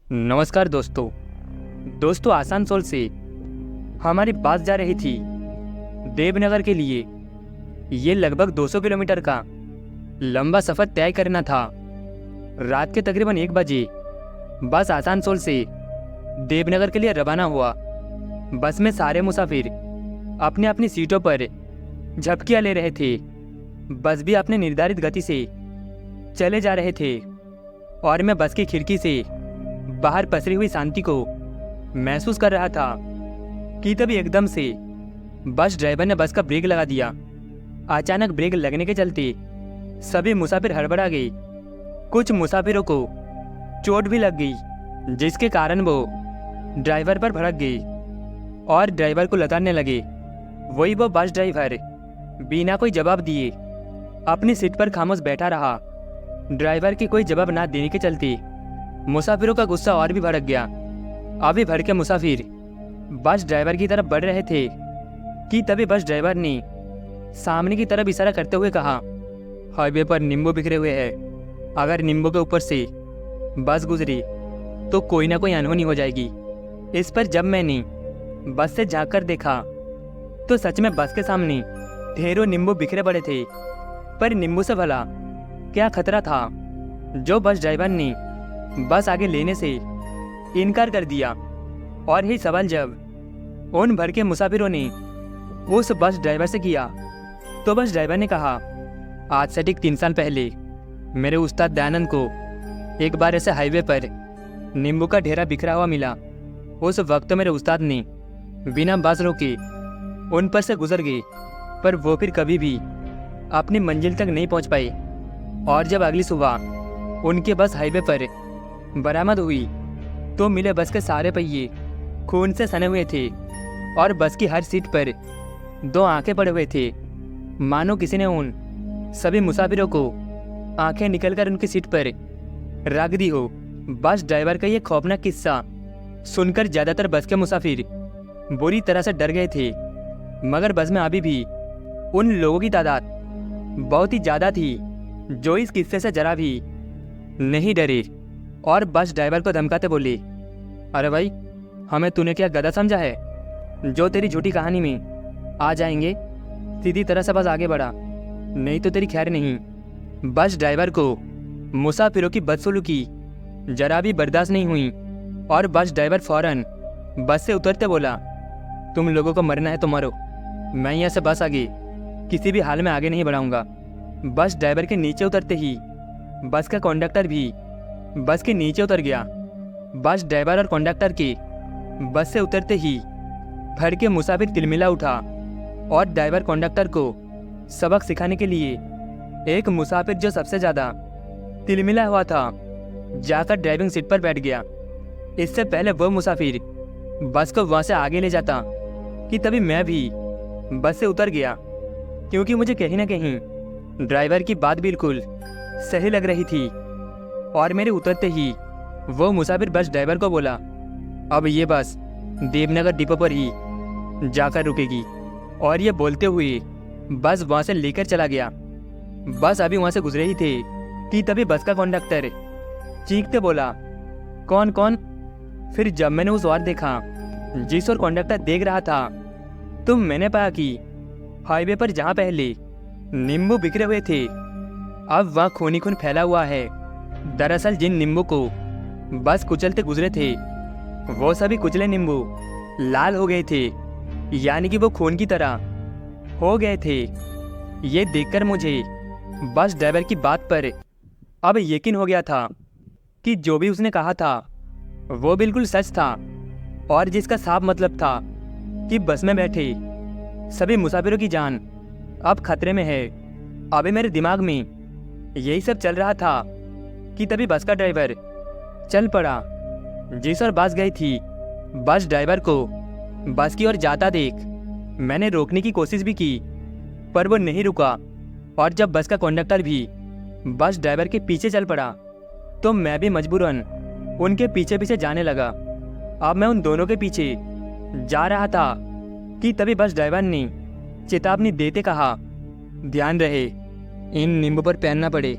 नमस्कार दोस्तों आसनसोल से हमारी बस जा रही थी देवनगर के लिए। ये लगभग 200 किलोमीटर का लंबा सफ़र तय करना था। रात के तकरीबन 1 बजे बस आसनसोल से देवनगर के लिए रवाना हुआ। बस में सारे मुसाफिर अपनी अपनी सीटों पर झपकियाँ ले रहे थे। बस भी अपने निर्धारित गति से चले जा रहे थे और मैं बस की खिड़की से बाहर पसरी हुई शांति को महसूस कर रहा था कि तभी एकदम से बस ड्राइवर ने बस का ब्रेक लगा दिया। अचानक ब्रेक लगने के चलते सभी मुसाफिर हड़बड़ा गए। कुछ मुसाफिरों को चोट भी लग गई, जिसके कारण वो ड्राइवर पर भड़क गए और ड्राइवर को लताड़ने लगे। वही वो बस ड्राइवर बिना कोई जवाब दिए अपनी सीट पर खामोश बैठा रहा। ड्राइवर की कोई जवाब ना देने के चलते मुसाफिरों का गुस्सा और भी भड़क गया। अभी भड़के मुसाफिर बस ड्राइवर की तरफ बढ़ रहे थे कि तभी बस ड्राइवर ने सामने की तरफ इशारा करते हुए कहा, हाईवे पर नींबू बिखरे हुए हैं। अगर नींबू के ऊपर से बस गुजरी तो कोई ना कोई अनहोनी हो जाएगी। इस पर जब मैंने बस से झांककर देखा तो सच में बस के सामने ढेरों नींबू बिखरे पड़े थे। पर नींबू से भला क्या खतरा था जो बस ड्राइवर ने बस आगे लेने से इनकार कर दिया। और यही सवाल जब उन भर के मुसाफिरों ने उस बस ड्राइवर से किया तो बस ड्राइवर ने कहा, आज से ठीक 3 साल पहले मेरे उस्ताद दयानंद को एक बार ऐसे हाईवे पर नींबू का ढेरा बिखरा हुआ मिला। उस वक्त मेरे उस्ताद ने बिना बस रोके उन पर से गुजर गए, पर वो फिर कभी भी अपनी मंजिल तक नहीं पहुंच पाए। और जब अगली सुबह उनके बस हाईवे पर बरामद हुई तो मिले बस के सारे पहिए खून से सने हुए थे और बस की हर सीट पर 2 आंखें पड़े हुए थे, मानो किसी ने उन सभी मुसाफिरों को आंखें निकलकर उनकी सीट पर रख दी हो। बस ड्राइवर का ये खौफनाक किस्सा सुनकर ज़्यादातर बस के मुसाफिर बुरी तरह से डर गए थे, मगर बस में अभी भी उन लोगों की तादाद बहुत ही ज़्यादा थी जो इस किस्से से जरा भी नहीं डरे और बस ड्राइवर को धमकाते बोले, अरे भाई, हमें तूने क्या गधा समझा है जो तेरी झूठी कहानी में आ जाएंगे? सीधी तरह से बस आगे बढ़ा, नहीं तो तेरी खैर नहीं। बस ड्राइवर को मुसाफिरों की बदसलूकी जरा भी बर्दाश्त नहीं हुई और बस ड्राइवर फौरन बस से उतरते बोला, तुम लोगों को मरना है तो मरो, मैं यहाँ से बस आगे किसी भी हाल में आगे नहीं बढ़ाऊंगा। बस ड्राइवर के नीचे उतरते ही बस का कंडक्टर भी बस के नीचे उतर गया। बस ड्राइवर और कंडक्टर के बस से उतरते ही भर के मुसाफिर तिलमिला उठा और ड्राइवर कंडक्टर को सबक सिखाने के लिए एक मुसाफिर जो सबसे ज़्यादा तिलमिला हुआ था जाकर ड्राइविंग सीट पर बैठ गया। इससे पहले वो मुसाफिर बस को वहाँ से आगे ले जाता कि तभी मैं भी बस से उतर गया, क्योंकि मुझे कहीं ना कहीं ड्राइवर की बात बिल्कुल सही लग रही थी। और मेरे उतरते ही वो मुसाफिर बस ड्राइवर को बोला, अब ये बस देवनगर डिपो पर ही जाकर रुकेगी। और ये बोलते हुए बस वहाँ से लेकर चला गया। बस अभी वहाँ से गुजरे ही थे कि तभी बस का कंडक्टर चीखते बोला, कौन कौन? फिर जब मैंने उस ओर देखा जिस ओर कंडक्टर देख रहा था तो मैंने पाया कि हाईवे पर जहाँ पहले नींबू बिखरे हुए थे अब वहाँ खून ही खून फैला हुआ है। दरअसल जिन नींबू को बस कुचलते गुजरे थे वो सभी कुचले नींबू लाल हो गए थे, यानी कि वो खून की तरह हो गए थे। ये देखकर मुझे बस ड्राइवर की बात पर अब यकीन हो गया था कि जो भी उसने कहा था वो बिल्कुल सच था, और जिसका साफ मतलब था कि बस में बैठे सभी मुसाफिरों की जान अब खतरे में है। अभी मेरे दिमाग में यही सब चल रहा था कि तभी बस का ड्राइवर चल पड़ा जिस ओर बस गई थी। बस ड्राइवर को बस की ओर जाता देख मैंने रोकने की कोशिश भी की, पर वो नहीं रुका। और जब बस का कंडक्टर भी बस ड्राइवर के पीछे चल पड़ा तो मैं भी मजबूरन उनके पीछे पीछे जाने लगा। अब मैं उन दोनों के पीछे जा रहा था कि तभी बस ड्राइवर ने चेतावनी देते कहा, ध्यान रहे इन नींबू पर पैर न पड़े।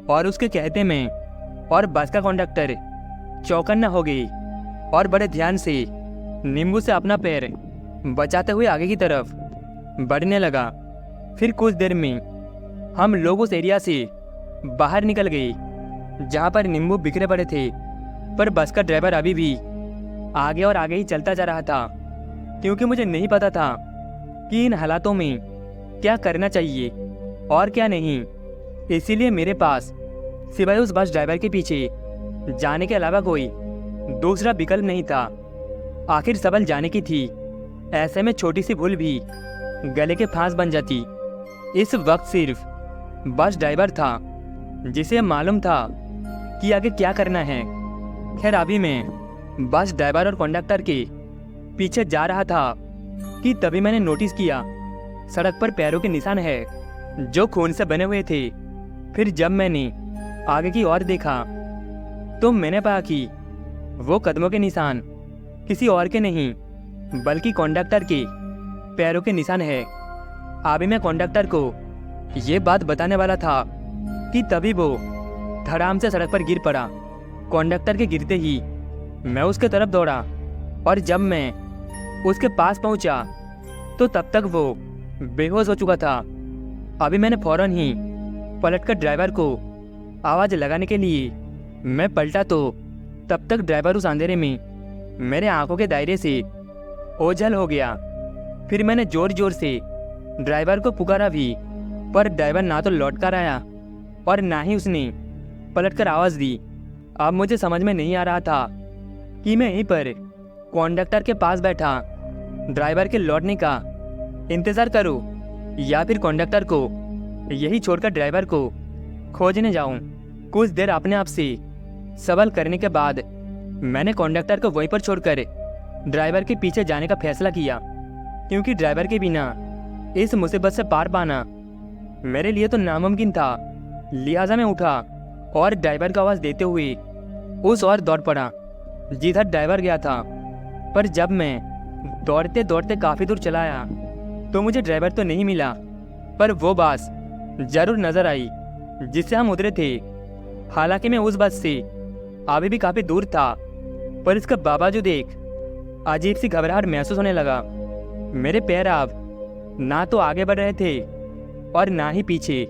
और उसके कहते में और बस का कंडक्टर चौकन्ना हो गई और बड़े ध्यान से नींबू से अपना पैर बचाते हुए आगे की तरफ बढ़ने लगा। फिर कुछ देर में हम लोग उस एरिया से बाहर निकल गए जहाँ पर नींबू बिखरे पड़े थे, पर बस का ड्राइवर अभी भी आगे और आगे ही चलता जा रहा था, क्योंकि मुझे नहीं पता था कि इन हालातों में क्या करना चाहिए और क्या नहीं। इसीलिए मेरे पास सिवाय उस बस ड्राइवर के पीछे जाने के अलावा कोई दूसरा विकल्प नहीं था। आखिर सबल जाने की थी, ऐसे में छोटी सी भूल भी गले के फांस बन जाती। इस वक्त सिर्फ बस ड्राइवर था जिसे मालूम था कि आगे क्या करना है। खैर अभी मैं बस ड्राइवर और कंडक्टर के पीछे जा रहा था कि तभी मैंने नोटिस किया सड़क पर पैरों के निशान है जो खून से बने हुए थे। फिर जब मैंने आगे की ओर देखा तो मैंने पाया कि वो कदमों के निशान किसी और के नहीं बल्कि कंडक्टर के पैरों के निशान है। अभी मैं कंडक्टर को ये बात बताने वाला था कि तभी वो धड़ाम से सड़क पर गिर पड़ा। कंडक्टर के गिरते ही मैं उसके तरफ दौड़ा और जब मैं उसके पास पहुंचा तो तब तक वो बेहोश हो चुका था। अभी मैंने फौरन ही पलटकर ड्राइवर को आवाज़ लगाने के लिए मैं पलटा तो तब तक ड्राइवर उस अंधेरे में मेरे आंखों के दायरे से ओझल हो गया। फिर मैंने जोर जोर से ड्राइवर को पुकारा भी, पर ड्राइवर ना तो लौट कर आया और ना ही उसने पलटकर आवाज़ दी। अब मुझे समझ में नहीं आ रहा था कि मैं यहीं पर कंडक्टर के पास बैठा ड्राइवर के लौटने का इंतज़ार करूं या फिर कंडक्टर को यही छोड़कर ड्राइवर को खोजने जाऊं। कुछ देर अपने आप से सवाल करने के बाद मैंने कंडक्टर को वहीं पर छोड़कर ड्राइवर के पीछे जाने का फैसला किया, क्योंकि ड्राइवर के बिना इस मुसीबत से पार पाना मेरे लिए तो नामुमकिन था। लिहाजा मैं उठा और ड्राइवर को आवाज़ देते हुए उस ओर दौड़ पड़ा जिधर ड्राइवर गया था। पर जब मैं दौड़ते दौड़ते काफ़ी दूर चला आया तो मुझे ड्राइवर तो नहीं मिला, पर वो बस ज़रूर नज़र आई जिससे हम उतरे थे। हालांकि मैं उस बस से अभी भी काफ़ी दूर था, पर इसका बावजूद एक अजीब सी घबराहट महसूस होने लगा। मेरे पैर अब ना तो आगे बढ़ रहे थे और ना ही पीछे।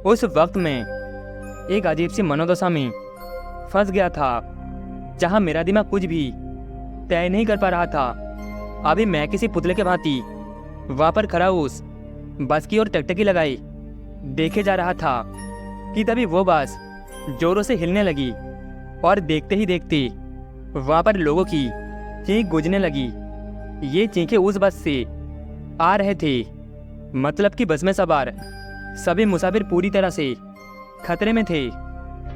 उस वक्त मैं एक अजीब सी मनोदशा में फंस गया था जहां मेरा दिमाग कुछ भी तय नहीं कर पा रहा था। अभी मैं किसी पुतले के भांति वहाँ पर खड़ा उस बस की ओर टकटकी लगाई देखे जा रहा था कि तभी वो बस जोरों से हिलने लगी और देखते ही देखते वहाँ पर लोगों की चीख गूंजने लगी। ये चीखें उस बस से आ रहे थे, मतलब कि बस में सवार सभी मुसाफिर पूरी तरह से खतरे में थे।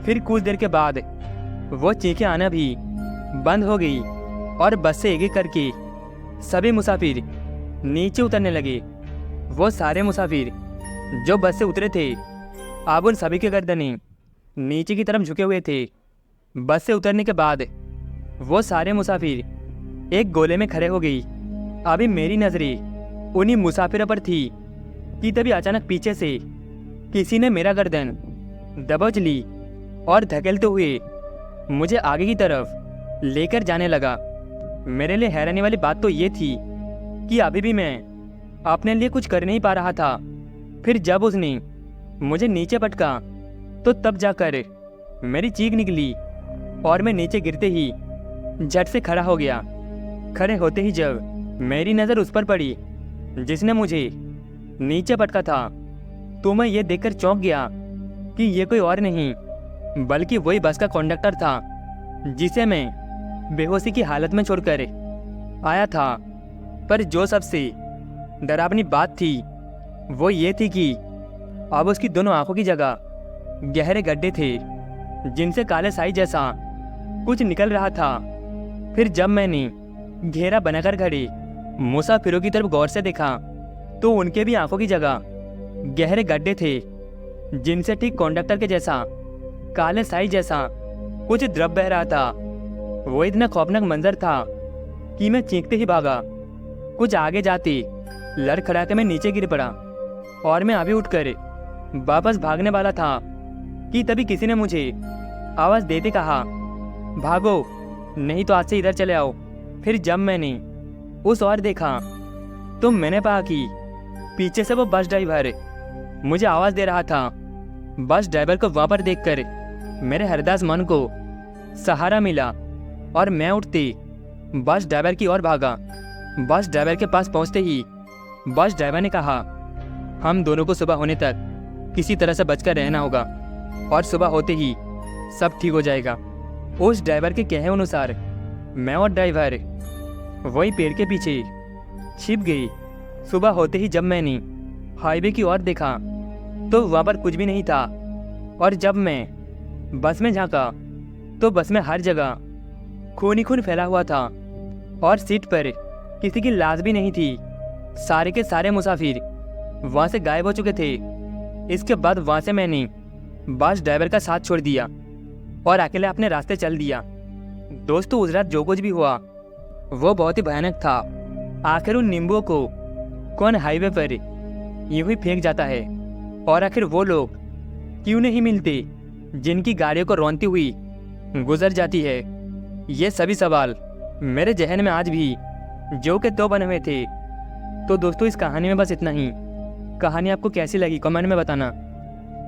फिर कुछ देर के बाद वो चीखें आना भी बंद हो गई और बस से एक एक करके सभी मुसाफिर नीचे उतरने लगे। वो सारे मुसाफिर जो बस से उतरे थे अब उन सभी के गर्दनें नीचे की तरफ झुके हुए थे। बस से उतरने के बाद वो सारे मुसाफिर एक गोले में खड़े हो गई। अभी मेरी नजरें उन्हीं मुसाफिरों पर थी कि तभी अचानक पीछे से किसी ने मेरा गर्दन दबोच ली और धकेलते हुए मुझे आगे की तरफ लेकर जाने लगा। मेरे लिए हैरानी वाली बात तो ये थी कि अभी भी मैं अपने लिए कुछ कर नहीं पा रहा था। फिर जब उसने मुझे नीचे पटका तो तब जाकर मेरी चीख निकली और मैं नीचे गिरते ही झट से खड़ा हो गया। खड़े होते ही जब मेरी नज़र उस पर पड़ी जिसने मुझे नीचे पटका था तो मैं ये देखकर चौंक गया कि ये कोई और नहीं बल्कि वही बस का कंडक्टर था जिसे मैं बेहोशी की हालत में छोड़कर आया था। पर जो सबसे डरावनी बात थी वो ये थी कि अब उसकी दोनों आंखों की जगह गहरे गड्ढे थे जिनसे काले साई जैसा कुछ निकल रहा था। फिर जब मैंने घेरा बनाकर खड़े मुसाफिरों की तरफ गौर से देखा तो उनके भी आंखों की जगह गहरे गड्ढे थे जिनसे ठीक कंडक्टर के जैसा काले साई जैसा कुछ द्रव बह रहा था। वो इतना खौफनाक मंजर था कि मैं चीखते ही भागा। कुछ आगे जाते लड़खड़ाते मैं नीचे गिर पड़ा और मैं अभी उठकर वापस भागने वाला था कि तभी किसी ने मुझे आवाज़ देते कहा, भागो, नहीं तो आज से इधर चले आओ। फिर जब मैंने उस ओर देखा तो मैंने पाया कि पीछे से वो बस ड्राइवर मुझे आवाज़ दे रहा था। बस ड्राइवर को वहाँ पर देखकर मेरे हरदास मन को सहारा मिला और मैं उठते बस ड्राइवर की ओर भागा। बस ड्राइवर के पास पहुँचते ही बस ड्राइवर ने कहा, हम दोनों को सुबह होने तक किसी तरह से बचकर रहना होगा और सुबह होते ही सब ठीक हो जाएगा। उस ड्राइवर के कहे अनुसार मैं और ड्राइवर वही पेड़ के पीछे छिप गई। सुबह होते ही जब मैंने हाईवे की ओर देखा तो वहाँ पर कुछ भी नहीं था, और जब मैं बस में झांका तो बस में हर जगह खून ही खून फैला हुआ था और सीट पर किसी की लाश भी नहीं थी। सारे के सारे मुसाफिर वहाँ से गायब हो चुके थे। इसके बाद वहाँ से मैंने बस ड्राइवर का साथ छोड़ दिया और अकेले अपने रास्ते चल दिया। दोस्तों, उस रात जो कुछ भी हुआ वो बहुत ही भयानक था। आखिर उन नींबुओं को कौन हाईवे पर यूं ही फेंक जाता है, और आखिर वो लोग क्यों नहीं मिलते जिनकी गाड़ियों को रौंदती हुई गुजर जाती है? ये सभी सवाल मेरे जहन में आज भी जो के तो बने हुए थे। तो दोस्तों, इस कहानी में बस इतना ही। कहानी आपको कैसी लगी कमेंट में बताना।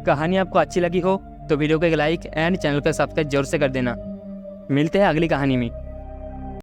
कहानी आपको अच्छी लगी हो तो वीडियो को एक लाइक एंड चैनल को सब्सक्राइब जरूर से कर देना। मिलते हैं अगली कहानी में।